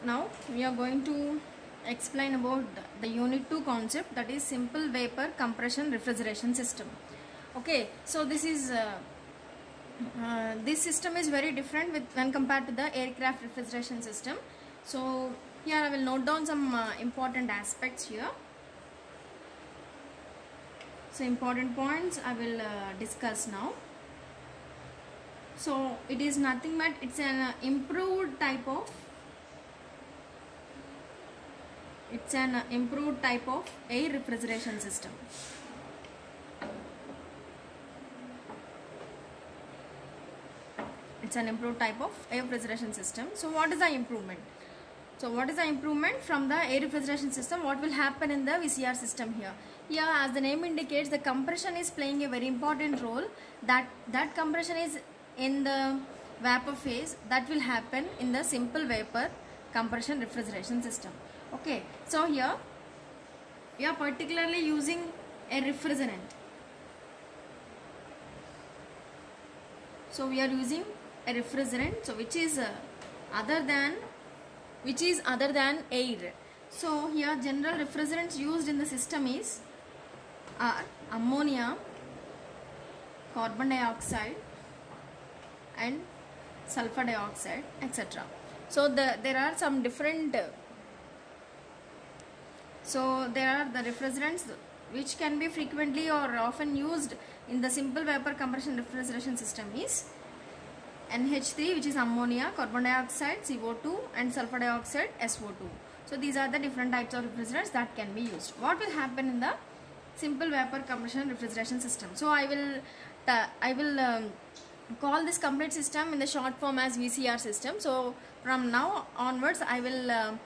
Now we are going to explain about the unit 2 concept, that is simple vapor compression refrigeration system. Okay, so this system is very different when compared to the aircraft refrigeration system. So here I will note down some important aspects here. So important points I will discuss now. So it is nothing but it's an improved type of air refrigeration system. It's an improved type of air refrigeration system. So what is the improvement? So what is the improvement from the air refrigeration system? What will happen in the VCR system here? Here, as the name indicates, the compression is playing a very important role. That compression is in the vapor phase. That will happen in the simple vapor compression refrigeration system. Okay, so here we are particularly using a refrigerant. So we are using a refrigerant, so which is other than air. So here general refrigerants used in the system are ammonia, carbon dioxide and sulfur dioxide, etc. So there are some different there are the refrigerants which can be frequently or often used in the simple vapor compression refrigeration system is NH3, which is ammonia, carbon dioxide, CO2 and sulfur dioxide, SO2. So these are the different types of refrigerants that can be used. What will happen in the simple vapor compression refrigeration system? So I will call this complete system in the short form as VCR system. So from now onwards I will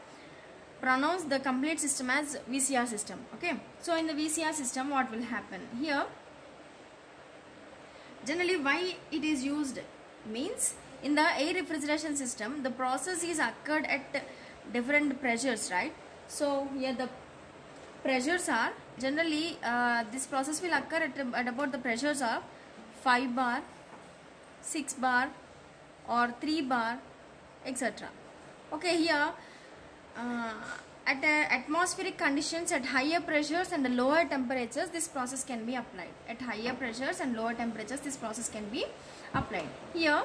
pronounce the complete system as VCR system. Okay, so in the VCR system what will happen here? Generally, why it is used means in the air refrigeration system the process is occurred at different pressures, right? So here the pressures are generally this process will occur at about the pressures of 5 bar, 6 bar or 3 bar, etc. Okay, here at atmospheric conditions, at higher pressures and lower temperatures, this process can be applied. At higher pressures and lower temperatures, this process can be applied. Here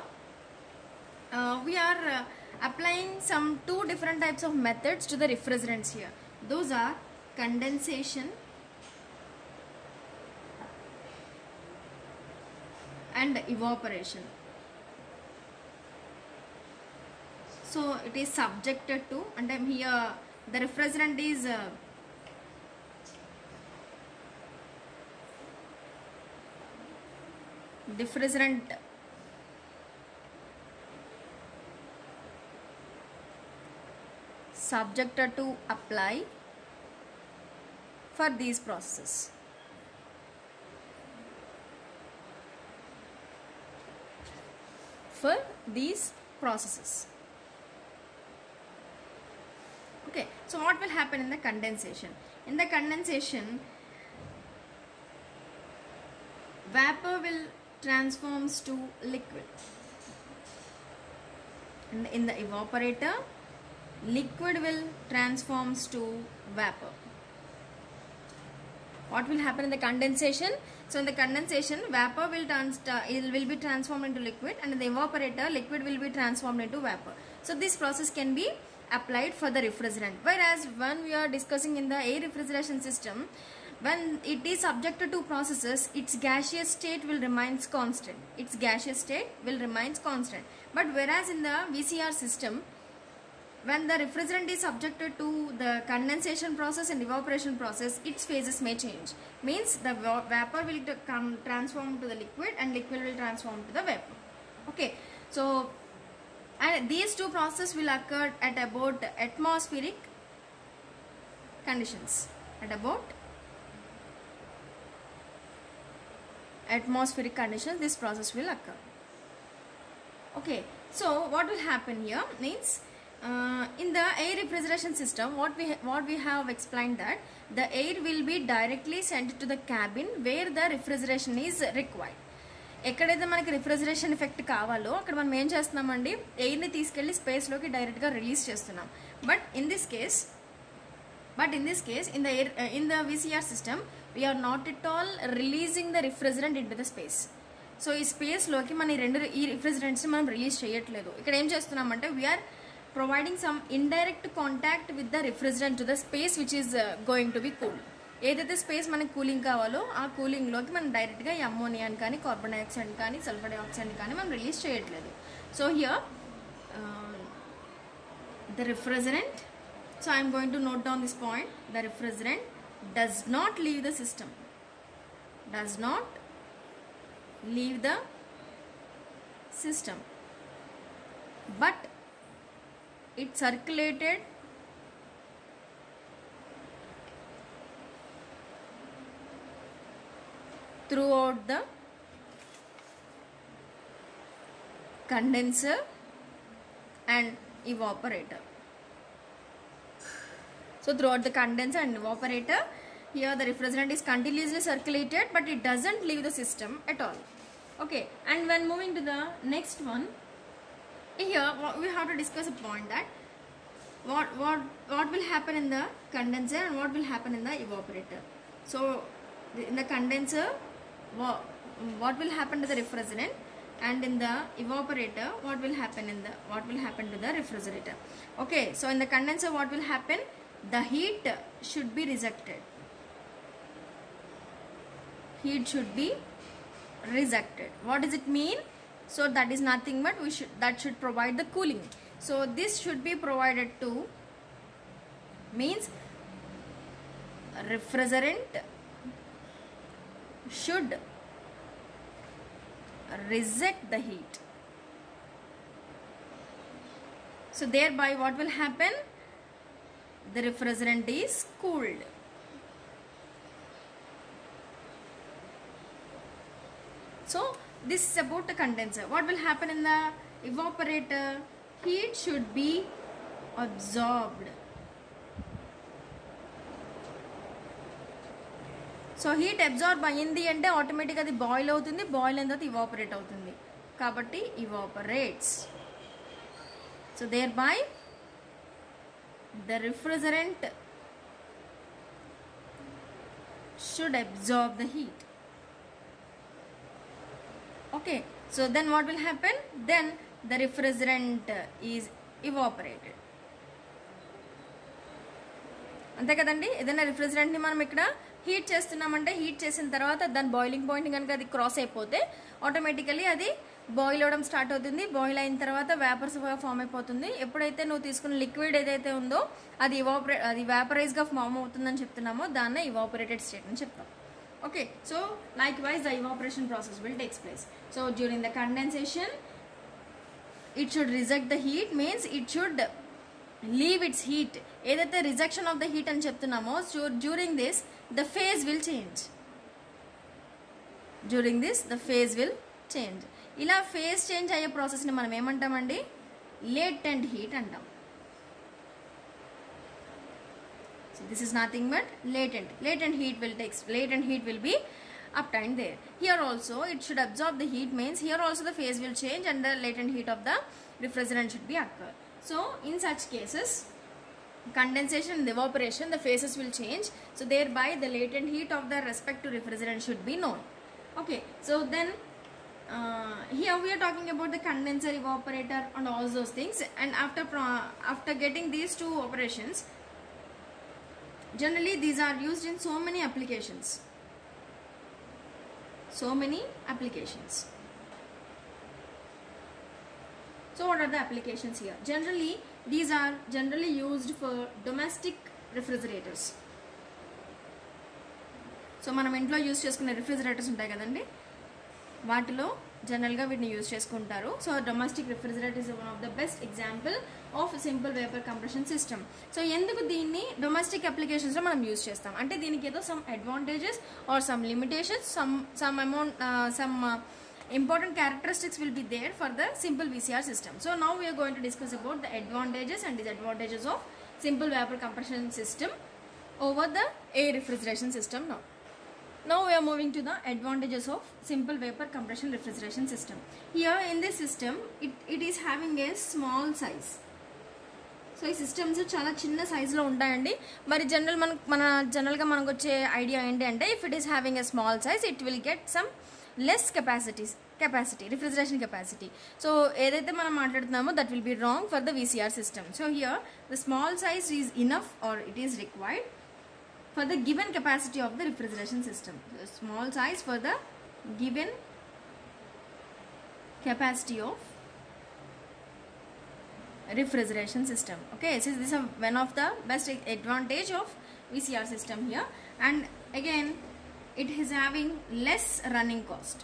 we are applying some two different types of methods to the refrigerants here. Those are condensation and evaporation. So it is subjected to, and here the refrigerant is subjected to apply for these processes. Okay, so what will happen in the condensation? In the condensation, vapor will transforms to liquid. And in the evaporator, liquid will transforms to vapor. What will happen in the condensation? So in the condensation, vapor will be transformed into liquid, and in the evaporator, liquid will be transformed into vapor. So this process can be applied for the refrigerant. Whereas when we are discussing in the air refrigeration system, when it is subjected to processes, its gaseous state will remains constant. But whereas in the VCR system, when the refrigerant is subjected to the condensation process and evaporation process, its phases may change. Means the vapor will transform to the liquid and liquid will transform to the vapor. Okay, so and these two processes will occur at about atmospheric conditions. This process will occur. Okay, so what will happen here means in the air refrigeration system, what we have explained, that the air will be directly sent to the cabin where the refrigeration is required. ఎక్కడైతే మనకి refrigeration effect కావాలో అక్కడ మనం ఏం చేస్తున్నామండి, ఎయిర్ని తీసుకెళ్ళి స్పేస్లోకి డైరెక్ట్గా release చేస్తున్నాం. But in this case in the VCR system we are not at all releasing the refrigerant into the space. So ఈ స్పేస్లోకి మన ఈ రిఫ్రిజరెంట్స్ని మనం రిలీజ్ చేయట్లేదు. ఇక్కడ ఏం చేస్తున్నామంటే we are providing some indirect contact with the refrigerant to the space which is going to be cool. ఏదైతే space మనకి కూలింగ్ కావాలో ఆ కూలింగ్లోకి మనం డైరెక్ట్గా ఈ అమ్మోనియాని కానీ కార్బన్ డైఆక్సైడ్ కానీ సల్ఫర్ డైఆక్సైడ్ కానీ మనం రిలీజ్ చేయట్లేదు. So here the refrigerant, so I am going to note down this point, the refrigerant does not leave the system, does not leave the system, but it circulated throughout the condenser and evaporator. So throughout the condenser and evaporator, here the refrigerant is continuously circulated, but it doesn't leave the system at all. Okay, and when moving to the next one, here we have to discuss a point that what will happen in the condenser and what will happen in the evaporator. So in the condenser, what will happen to the refrigerant, and in the evaporator what will happen to the refrigerator. Okay, so in the condenser what will happen, the heat should be rejected, what does it mean? So that is nothing but that should provide the cooling. So this should be provided to, means refrigerant should reject the heat. So thereby what will happen, the refrigerant is cooled. So this is about the condenser. What will happen in the evaporator, heat should be absorbed. So heat absorb అయ్యింది అంటే ఆటోమేటిక్గా అది boil అవుతుంది, boil అయిన తర్వాత evaporate అవుతుంది, కాబట్టి evaporates. So there by the refrigerant should absorb the heat. Okay, so then what will happen, then the refrigerant is evaporated. అంతే కదండి. ఏదైనా రిఫ్రిజరెంట్ని మనం ఇక్కడ హీట్ చేస్తున్నామంటే హీట్ చేసిన తర్వాత దాని బాయిలింగ్ పాయింట్ కనుక అది క్రాస్ అయిపోతే ఆటోమేటికలీ అది బాయిల్ అవ్వడం స్టార్ట్ అవుతుంది. బాయిల్ అయిన తర్వాత వేపర్స్గా ఫామ్ అయిపోతుంది. ఎప్పుడైతే నువ్వు తీసుకున్న లిక్విడ్ ఏదైతే ఉందో అది వేపరైజ్గా ఫామ్ అవుతుందని చెప్తున్నామో దాన్నే ఇవాపరేటెడ్ స్టేట్ అని చెప్తాం. Okay, so like wise the evaporation process will takes place. So during the condensation it should reject the heat, means it should leave its heat. ఏదైతే రిజెక్షన్ ఆఫ్ ద హీట్ అని చెప్తున్నామో, during this the phase will change. During this the phase will change. ఇలా phase change అయ్యే ప్రాసెస్ని మనం ఏమంటామండి, latent heat అంటాం. So this is nothing but latent heat will be obtained there. Here also it should absorb the heat, means here also the phase will change and the latent heat of the refrigerant should be occur. So in such cases, condensation and evaporation, the phases will change, so thereby the latent heat of the respective refrigerant should be known. Okay, so then here we are talking about the condenser, evaporator and all those things, and after getting these two operations, generally these are used in so many applications. So what are the applications here? Generally these are used for domestic refrigerators. So మనం ఇంట్లో use చేసుకునే refrigerators ఉంటాయి కదండి, వాటిలో జనరల్గా వీటిని use చేసుకుంటారు. So domestic refrigerator is one of the best example of simple vapour compression system. So ఎందుకు దీన్ని డొమెస్టిక్ అప్లికేషన్స్లో మనం యూజ్ చేస్తాం అంటే దీనికి ఏదో some advantages are some limitations, some important characteristics will be there for the simple VCR system. So now we are going to discuss about the advantages and disadvantages of simple vapor compression system over the air refrigeration system now. Now we are moving to the advantages of simple vapor compression refrigeration system. Here in this system, it is having a small size. So ఈ systems చాలా చిన్న సైజులో ఉంటాయండి. మరి జనరల్గా మనకు వచ్చే idea ఏంటి అంటే, if it is having a small size it will get some less capacity refrigeration capacity. So ఏదైతే మనం మాట్లాడుతున్నామో that will be wrong for the VCR system. So here the small size is enough or it is required for the given capacity of the refrigeration system. The small size for the given capacity of refrigeration system. Okay, so this is one of the best advantage of VCR system here, and again it is having less running cost.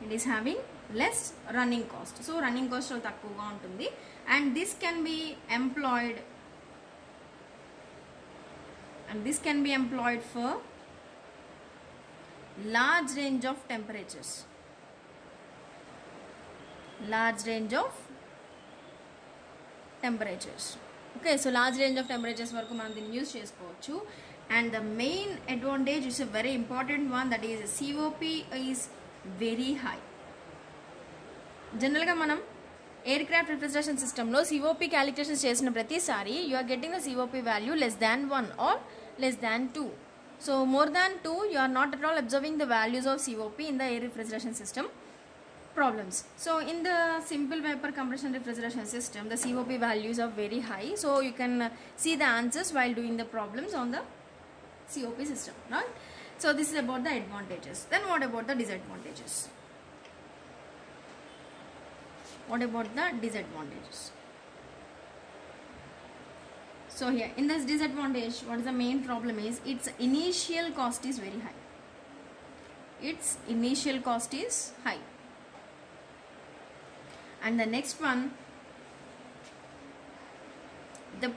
It is having less running cost. So running cost takkuva untundi, and this can be employed for large range of temperatures. Okay, so large range of temperatures వరకు మనం దీన్ని use చేసుకోవచ్చు. And the main advantage is a very important one, that is COP is very high. జనరల్గా మనం aircraft refrigeration సిస్టంలో COP calculations చేసిన ప్రతిసారి you are getting the COP value less than 1 or less than 2. So more than 2 you are not at all observing the values of COP in the air refrigeration system problems. So in the simple vapor compression refrigeration system the COP values are very high, so you can see the answers while doing the problems on the COP system, right? So this is about the advantages. Then what about the disadvantages? What about the disadvantages? So here in this disadvantage, what is the main problem is its initial cost is very high. And the next one, the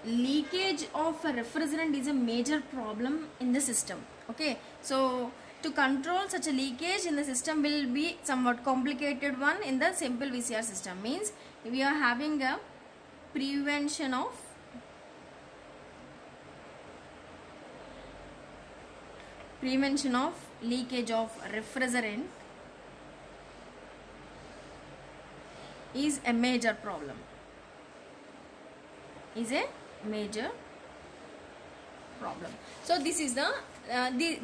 leakage of a refrigerant is a major problem in the system. Okay, so to control such a leakage in the system will be somewhat complicated one in the simple VCR system. Means we are having a prevention of leakage of refrigerant is a major problem. So this is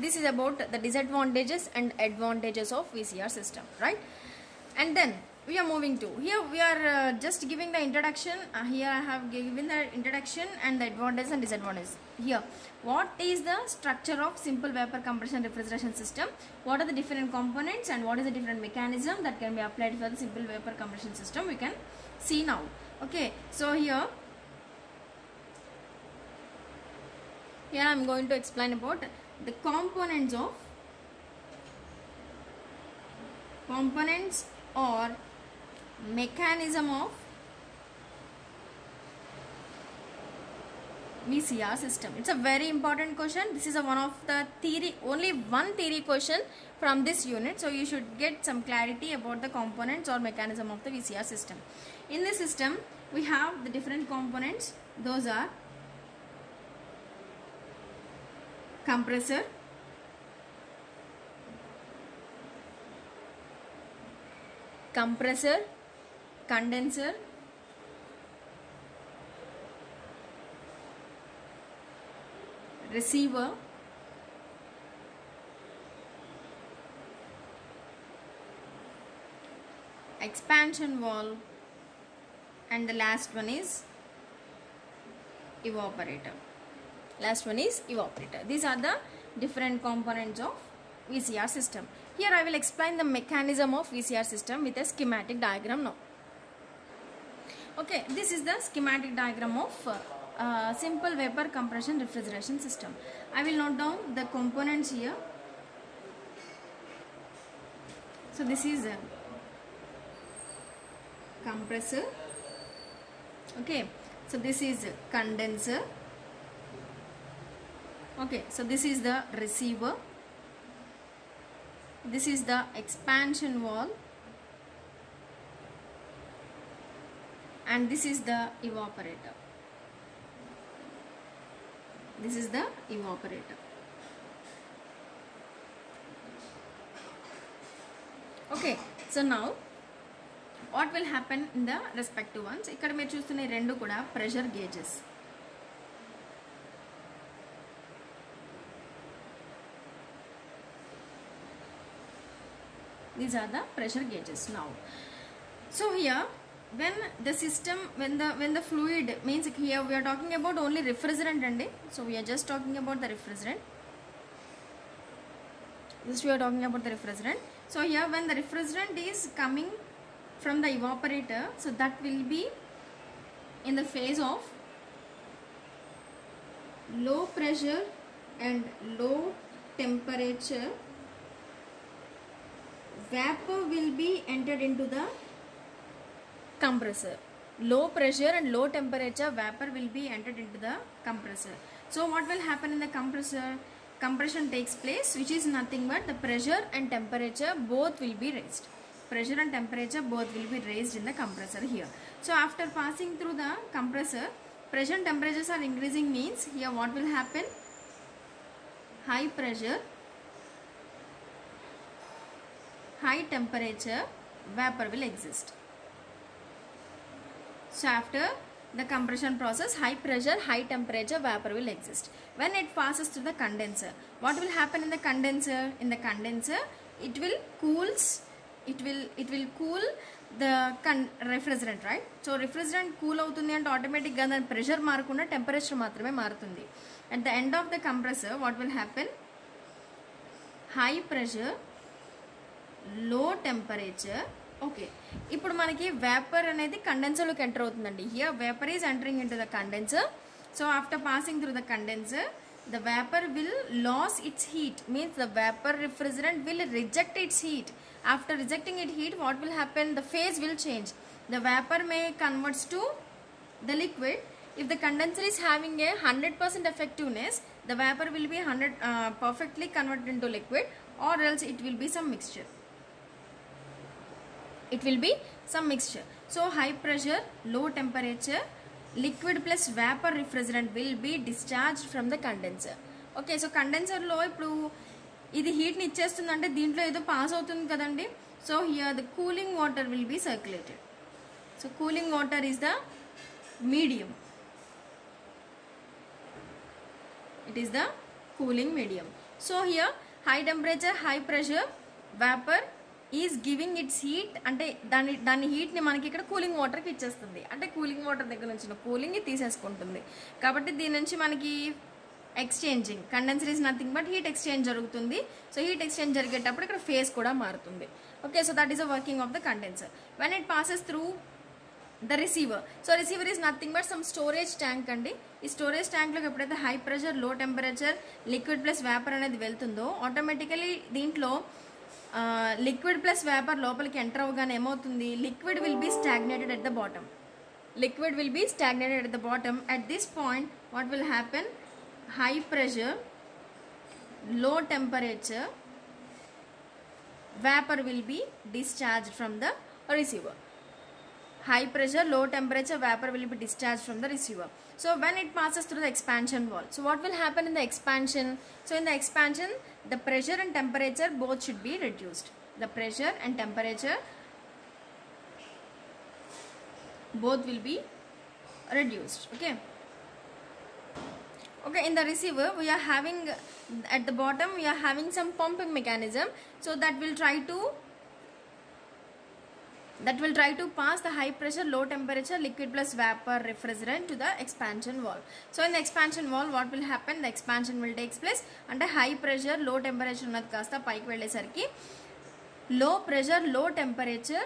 this is about the disadvantages and advantages of VCR system, right? And then we are moving to, here we are just giving the introduction. Here I have given the introduction and the advantages and disadvantages. Here, what is the structure of simple vapor compression refrigeration system? What are the different components and what is the different mechanism that can be applied for the simple vapor compression system? We can see now. Okay, so here I am going to explain about the components or mechanism of VCR system. It's a very important question. This is one of the only one theory question from this unit, so you should get some clarity about the components or mechanism of the VCR system. In this system we have the different components. Those are compressor, condenser, receiver, expansion valve, and the last one is evaporator. These are the different components of VCR system. Here I will explain the mechanism of VCR system with a schematic diagram now. Okay, this is the schematic diagram of simple vapor compression refrigeration system. I will note down the components here. So this is a compressor. Okay, so this is a condenser. Okay, so this is the receiver, this is the expansion valve, and this is the evaporator. This is the evaporator. Okay, so now what will happen in the respective ones? ఇక్కడ మీరు చూస్తున్న రెండు కూడా pressure gauges. These are the pressure gauges now. So here when the system, when the fluid means, here we are talking about only refrigerant andi. So we are just talking about the refrigerant. This we are talking about the refrigerant. So here when the refrigerant is coming from the evaporator, so that will be in the phase of low pressure and low temperature. Vapor will be entered into the compressor. Low pressure and low temperature vapor will be entered into the compressor. So what will happen in the compressor? Compression takes place, which is nothing but the pressure and temperature both will be raised. Pressure and temperature both will be raised in the compressor here. So after passing through the compressor, pressure and temperatures are increasing, means here what will happen? High pressure, high temperature vapor will exist. So after the compression process, high pressure, high temperature vapor will exist. When it passes through the condenser, what will happen in the condenser? In the condenser, it will cool the refrigerant, right? So refrigerant cool avutundi ante automatic ga dan pressure maarukunda temperature maatrame maarutundi. At the end of the compressor, what will happen? High pressure, low temperature. Okay, ఇప్పుడు మనకి vapour అనేది కండెన్సర్లోకి enter అవుతుందండి. Here vapour is entering in to the condenser. So after passing through the condenser, the vapor will lose its heat, means the vapor refrigerant will reject its heat. After rejecting its heat, what will happen? The phase will change. The vapor may converts to the liquid. If the condenser is having a 100% effectiveness, the vapor will be perfectly converted into liquid, or else it will be some mixture. It will be some mixture. So high pressure, low temperature, liquid plus vapor refrigerant will be discharged from the condenser. Okay, so condenser లో ఇప్పుడు ఇది heat ని ఇచ్చేస్తుందంటే దీంట్లో ఏదో pass అవుతుంది కదండి. So here the cooling water will be circulated. So cooling water is the medium. It is the cooling medium. So here high temperature, high pressure vapor is giving it's heat, అంటే దాని హీట్ని మనకి ఇక్కడ cooling వాటర్కి ఇచ్చేస్తుంది. అంటే cooling water దగ్గర నుంచి cooling తీసేసుకుంటుంది. కాబట్టి దీని నుంచి మనకి exchanging, condenser is nothing but heat exchange జరుగుతుంది. సో హీట్ ఎక్స్చేంజ్ జరిగేటప్పుడు ఇక్కడ ఫేస్ కూడా మారుతుంది. Okay, so that is a working of the condenser. When it passes through the receiver, so receiver is nothing but some storage tank అండి. ఈ storage ట్యాంక్లోకి ఎప్పుడైతే high pressure, low temperature, liquid plus vapour అనేది వెళ్తుందో, automatically దీంట్లో liquid plus vapour లోపలికి enter అవగానే ఏమవుతుంది? Liquid will be stagnated at the bottom. Liquid will be stagnated at the bottom. At this point what will happen? High pressure, low temperature vapor will be discharged from the receiver. High pressure, low temperature vapor will be discharged from the receiver. So when it passes through the expansion valve, so what will happen in the expansion? So in the expansion, the pressure and temperature both should be reduced. The pressure and temperature both will be reduced. Okay. Okay, in the receiver we are having, at the bottom we are having some pumping mechanism, so that will try to pass the high pressure, low temperature, liquid plus vapor refrigerant to the expansion valve. So in the expansion valve what will happen? The expansion will take place, and high pressure, low temperature unnadi kasta paiki vellesaరికి low pressure, low temperature,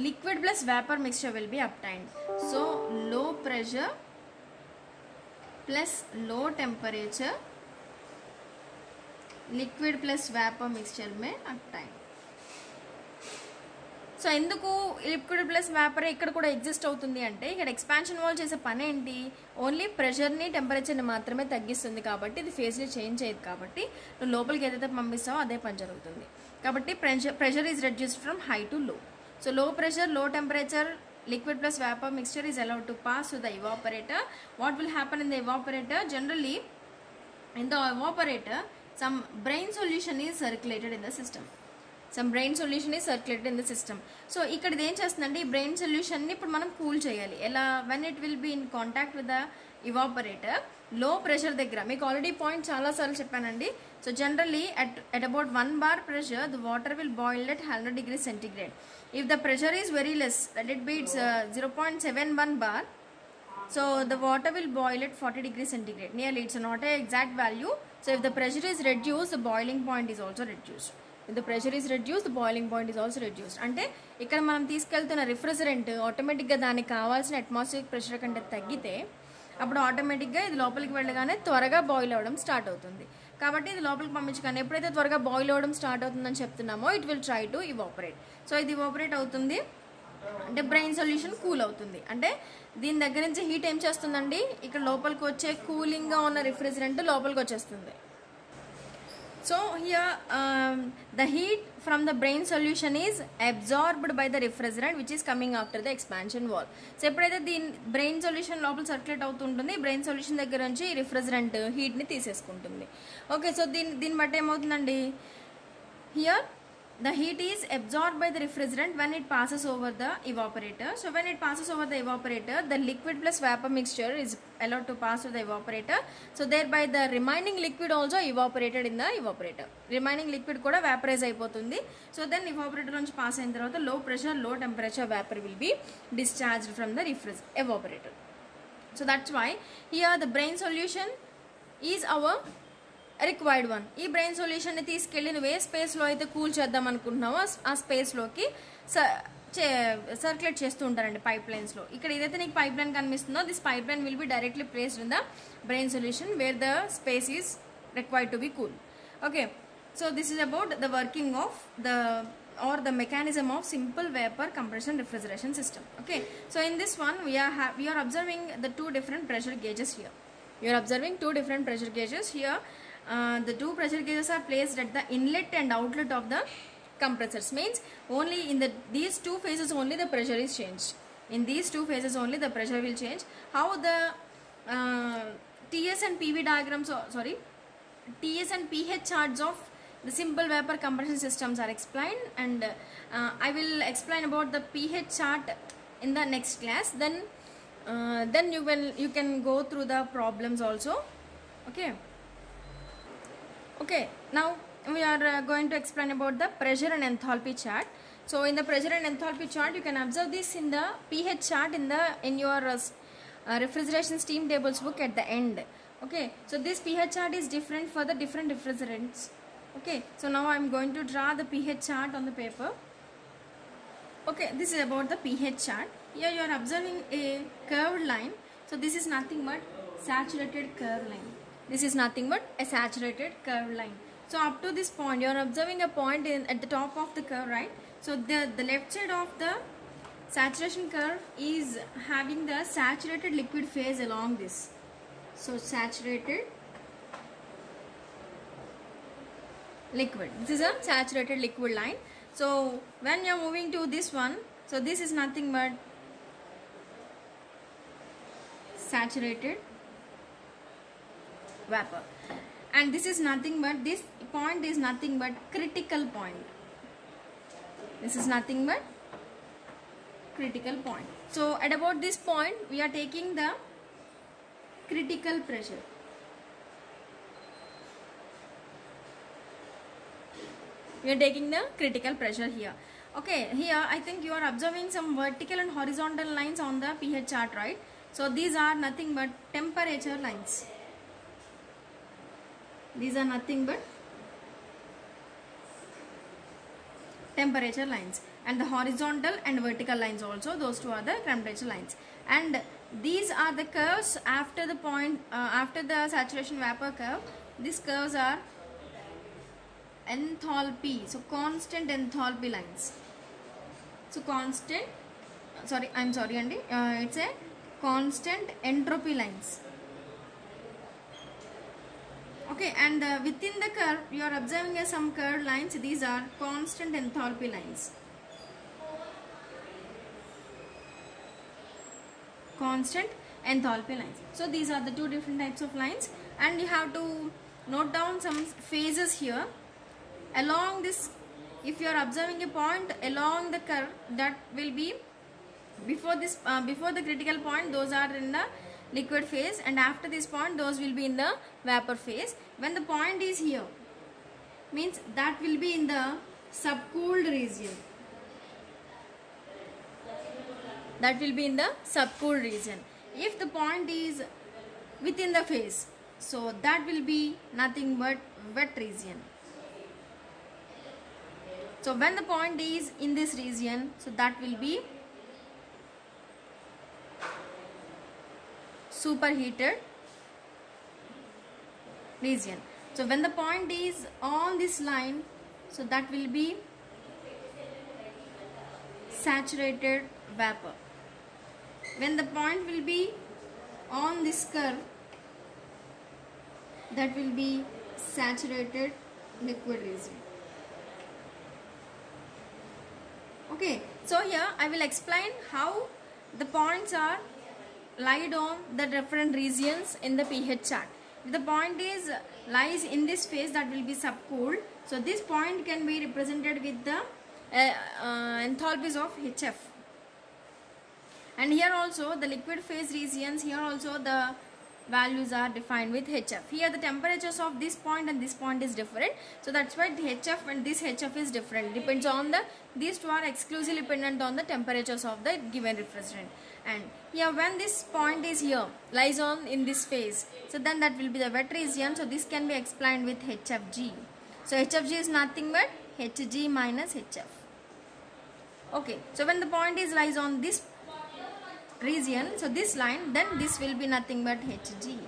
liquid plus vapor mixture will be obtained. So low pressure plus low temperature, liquid plus vapor mixture में obtain. So ఎందుకు liquid plus vapour ఇక్కడ కూడా exist అవుతుంది అంటే, ఇక్కడ expansion valve చేసే పని ఏంటి? ఓన్లీ ప్రెషర్ని, టెంపరేచర్ని మాత్రమే తగ్గిస్తుంది. కాబట్టి ఇది ఫేజ్ని చేంజ్ చేయదు. కాబట్టి నువ్వు లోపలికి ఏదైతే పంపిస్తావో అదే పని జరుగుతుంది. కాబట్టి pressure is reduced from high to లో. సో లో pressure, low temperature liquid plus vapor mixture is allowed to pass to the evaporator. What will happen in the evaporator? Generally, in the evaporator, some brine solution is circulated in the system. Some brine solution is circulated in the system. So ఇక్కడ ఇది ఏం చేస్తుందంటే ఈ brain సొల్యూషన్ని ఇప్పుడు మనం cool చేయాలి. ఎలా? when it will be in contact with the evaporator, low pressure దగ్గర మీకు ఆల్రెడీ పాయింట్ చాలాసార్లు చెప్పానండి. So generally at about 1 bar pressure the water will boil at 100 degrees centigrade. If the pressure is very less, let it be it's 0.71 bar, so the water will boil at 40 degrees centigrade. Nearly, it's not an exact value. So if the pressure is reduced, the boiling point is also reduced. If the pressure is reduced, the boiling point is also reduced. అంటే ఇక్కడ మనం తీసుకెళ్తున్న refrigerant ఆటోమేటిక్గా దానికి కావాల్సిన atmospheric pressure కంటే తగ్గితే అప్పుడు ఆటోమేటిక్గా ఇది లోపలికి వెళ్ళగానే త్వరగా బాయిల్ అవ్వడం స్టార్ట్ అవుతుంది. కాబట్టి ఇది లోపలికి పంపించగానే ఎప్పుడైతే త్వరగా బాయిల్ అవ్వడం స్టార్ట్ అవుతుందని చెప్తున్నామో it will try to evaporate. So ఇది ఇవాపరేట్ అవుతుంది అంటే బ్రెయిన్ సొల్యూషన్ కూల్ అవుతుంది. అంటే దీని దగ్గర నుంచి హీట్ ఏం చేస్తుందండి, ఇక్కడ లోపలికి వచ్చే కూలింగ్గా ఉన్న రిఫ్రిజరెంట్ లోపలికి వచ్చేస్తుంది. So here the heat from the brine solution is absorbed by the refrigerant which is coming after the expansion wall. So ఎప్పుడైతే దీని బ్రెయిన్ సొల్యూషన్ లోపల సర్క్యులేట్ అవుతుంటుంది, బ్రెయిన్ సొల్యూషన్ దగ్గర నుంచి రిఫ్రిజరెంట్ హీట్ని తీసేసుకుంటుంది. ఓకే, సో దీన్ని బట్టి ఏమవుతుందండి, here the heat is absorbed by the refrigerant when it passes over the evaporator. So when it passes over the evaporator, the liquid plus vapor mixture is allowed to pass to the evaporator. So thereby the remaining liquid also evaporated in the evaporator. Remaining liquid kuda vaporize అయిపోతుంది. So then evaporator నుంచి pass అయిన తర్వాత low pressure, low temperature vapor will be discharged from the evaporator. So that's why here the brine solution is our required one. ఈ brain సొల్యూషన్ని తీసుకెళ్ళి నువ్వు ఏ స్పేస్లో అయితే cool చేద్దాం అనుకుంటున్నావో ఆ స్పేస్లోకి సర్క్యులేట్ చేస్తూ ఉంటారండి పైప్ లైన్స్లో. ఇక్కడ ఏదైతే నీకు పైప్ లైన్ కనిపిస్తుందో this pipe line will be directly placed in the brain solution wear the space is required to be cool. Okay, so this is about the working of the mechanism of simple vapor compression refrigeration system. Okay, so in this one we are observing the two different pressure gauges here. You are observing two different pressure gauges here. The two pressure gauges are placed at the inlet and outlet of the compressors. Means only in these two phases only the pressure is changed. In these two phases only the pressure will change. How the TS and PV diagrams, TS and PH charts of the simple vapor compression systems are explained, and I will explain about the PH chart in the next class. Then you can go through the problems also. Okay, now we are going to explain about the pressure and enthalpy chart. So in the pressure and enthalpy chart you can observe this in the pH chart in your refrigeration steam tables book at the end. Okay, so this pH chart is different for the different refrigerants. Okay, so now I am going to draw the pH chart on the paper. Okay, this is about the pH chart. Here you are observing a curved line. So this is nothing but saturated curved line. This is nothing but a saturated curved line. So up to this point you are observing a point at the top of the curve, right? So the left side of the saturation curve is having the saturated liquid phase along this. So saturated liquid. This is a saturated liquid line. So when you are moving to this one, so this is nothing but saturated vapor, and this is nothing but, this point is nothing but critical point. This is nothing but critical point. So at about this point we are taking the critical pressure. We are taking the critical pressure here. Okay, here I think you are observing some vertical and horizontal lines on the pH chart, right? So these are nothing but temperature lines. These are nothing but temperature lines, and the horizontal and vertical lines also, those two are the temperature lines. And these are the curves after the point, after the saturation vapor curve. These curves are enthalpy, so constant enthalpy lines. So constant, it's a constant entropy lines. Okay, and within the curve you are observing some curved lines. These are constant enthalpy lines. constant enthalpy lines. So these are the two different types of lines, and you have to note down some phases here. Along this, if you are observing a point along the curve, that will be before this before the critical point, those are in the liquid phase, and after this point those will be in the vapor phase. When the point is here, means that will be in the subcooled region. That will be in the subcooled region. If the point is within the phase, so that will be nothing but wet region. So when the point is in this region, so that will be superheated region. So when the point is on this line, so that will be saturated vapor. When the point will be on this curve, that will be saturated liquid region. Okay, so here I will explain how the points are lied on the different regions in the pH chart. If the point is lies in this phase, that will be subcooled. So this point can be represented with the enthalpies of HF. And here also the liquid phase regions, here also the values are defined with HF. Here the temperatures of this point and this point is different. So that's why the HF and this HF is different. Depends on the, these two are exclusively dependent on the temperatures of the given refrigerant. And here when this point is here, lies on in this phase, so then that will be the wet region. So this can be explained with HFG. So HFG is nothing but Hg minus HF. Okay, so when the point is lies on this region, so this line, then this will be nothing but Hg.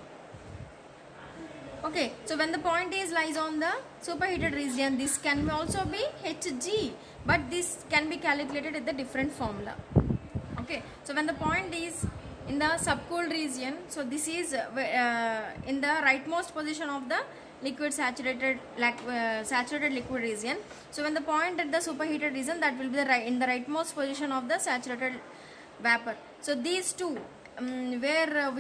Okay, so when the point is lies on the superheated region, this can also be Hg, but this can be calculated with the different formula. Okay, so when the point is in the subcooled region, so this is in the rightmost position of the liquid saturated liquid region. So when the point at the superheated region, that will be the in the rightmost position of the saturated vapor. So these two, where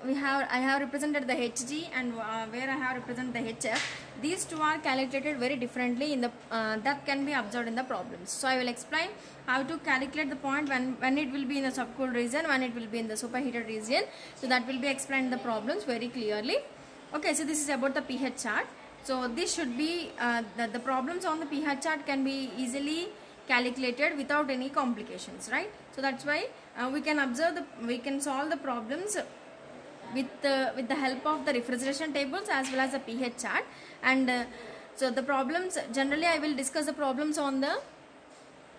I have represented the Hg, and where I have represented the HF, these two are calculated very differently in the that can be observed in the problems. So I will explain how to calculate the point when it will be in the subcooled region, when it will be in the superheated region. So that will be explained in the problems very clearly. Okay, so this is about the pH chart. So this should be the problems on the pH chart can be easily calculated without any complications, right? So that's why we can solve the problems with the help of the refrigeration tables as well as the pH chart. And so the problems, generally I will discuss the problems on the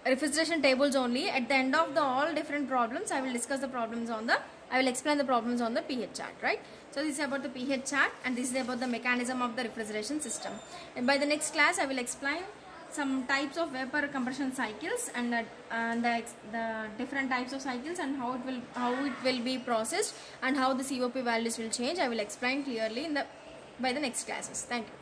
refrigeration tables only. At the end of the all different problems, I will discuss the problems on the, I will explain the problems on the pH chart, right? So this is about the pH chart, and this is about the mechanism of the refrigeration system. And by the next class, I will explain some types of vapor compression cycles, and the different types of cycles, and how it will be processed, and how the COP values will change. I will explain clearly by the next classes. Thank you.